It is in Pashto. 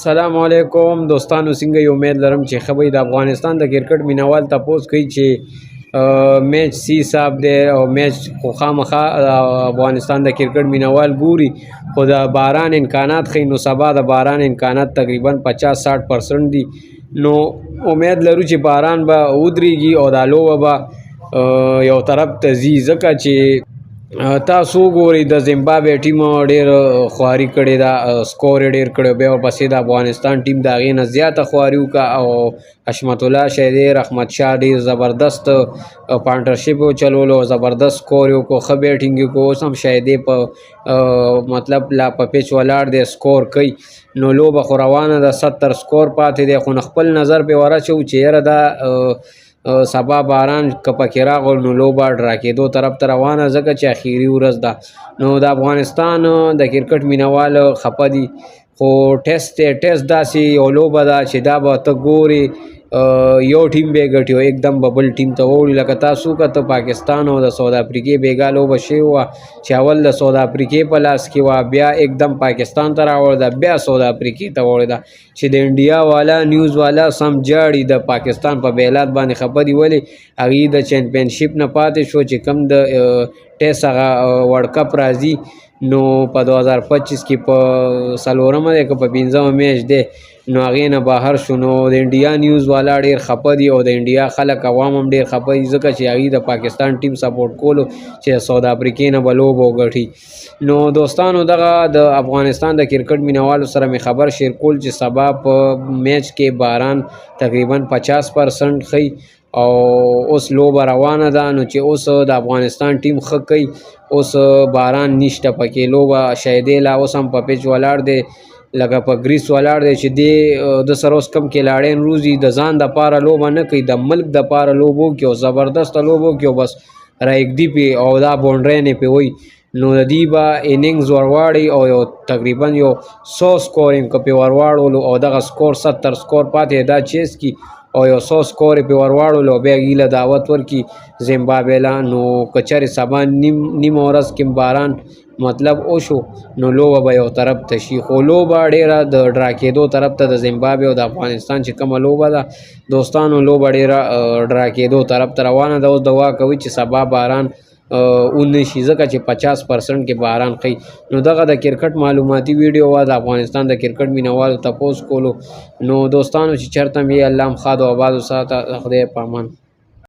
السلام علیکم دوستانو، څنګه یې؟ امید لرم چې ښه به د افغانستان د کرکټ مینوال تپوس کوي چې میچ سی صاحب دی او میچ خو خامخا افغانستان د کرکټ مینوال ګوري، خو د باران امکانات ښیي. نو سبا د باران امکانات تقریبا 50-60% دي. نو امید لرو چې باران به ودرېږي او دا لوبه به یو طرف ته ځي، ځکه چې تاسو وګورئ د زیمبابوې ټیم ډېر خواري کړې ده، سکور یې ډېر کړی، بیا ورپسې د افغانستان ټیم د هغې نه زیاته خواري وکړه او حشمت الله شیدی، رحمت شاه ډېر زبردست پارټنرشپ وچلولو، زبردست سکور یې وکړو، ښه بیټینګ یې وکړو. اوس هم شیدی په مطلب لا په پیچ ولاړ دی، سکور کوي. نو لوبه خو روانه ده، 70 سکور پاتې دی، خو خپل نظر پرې ورچوو چې یاره دا سبا باران که پکې راغلو نو لوبه ډرا کېدو طرف ته روانه، ځکه چې اخري ورځ ده. نو د افغانستان د کرکټ مینوال خفه دي، خو ټیسټ داسې یو لوبه ده چې دا به ته ګورې یو ټیم به یې ګټي او एकदम به بل ټیم ته ووړي. لکه تاسو وکتل پاکستان او د ساوث افریقې بیګا لوبه شوې وه چې اول د ساوث افریقې په لاس کې وه، بیا एकदम پاکستان ته راوړې ده، بیا ساوث افریقې ته وړې ده چې د انډیا والا نیوز والا سم جاړي د پاکستان په بیلات باندې خبرې، ولې هغې د چمپینشپ نه پاتې شو چې کوم د ټیسټ هغه ورلډ کپ راځي. نو په 2025 کې په 4مه دی که په 5مه میچ دی، نو هغې نه بهر شو. نو د انډیا نیوز والا ډېر خفه دي او د انډیا خلک عوام هم ډېر خفه دي، ځکه چې هغې د پاکستان ټیم سپورټ کولو چې د ساوث افریقې نه به لوبه وګټي. نو دوستانو، دغه د افغانستان د کرکټ مینوالو سره مې خبر شیر کول چې سبا په میچ کې باران تقریبا 50% ښیي او اوس لوبه روانه ده. نو چې اوس د افغانستان ټیم ښه کوي، اوس باران نشته پکې، لوبه شیدی لا اوس هم په پیچ ولاړ دی، لکه په ګریس ولاړ دی چې د سره اوس کم کلاړین روزي د ځان دپاره لوبه نه کوي، د ملک دپاره لوبه وکړي او زبردسته لوبه وکړي او بس راږدي پې او دا بونډرۍ نه پې وایي. نو د دې به اننګز ورواړي او یو تقریبا 100 سکور یې که پې ورواړولو او دغه سکور 70 سکور پاتې دا چیز کی او یو 100 سکور یې پې ورواړولو او بیا هغې له دعوت ورکړي زیمبابوې له. نو که چېرې سبا نیمه ورځ کې باران مطلب وشو نو لوبه به یو طرف ته شي، خو لوبه ډېره د ډرا کېدو طرف ته د زیمبابوې او د افغانستان چې کومه لوبه ده دوستانو، لوبه ډېره ډرا کېدو طرف ته روانه ده. اوس دعا کوي چې سبا باران ونشي، ځکه چې 50% کې باران ښیي. نو دغه د کرکټ معلوماتي ویډیو وه د افغانستان د کرکټ مینوالو تپوس کولو. نو دوستانو چې چېرته هم یې الله هم ښاد او آباد وساته، خدای په امان.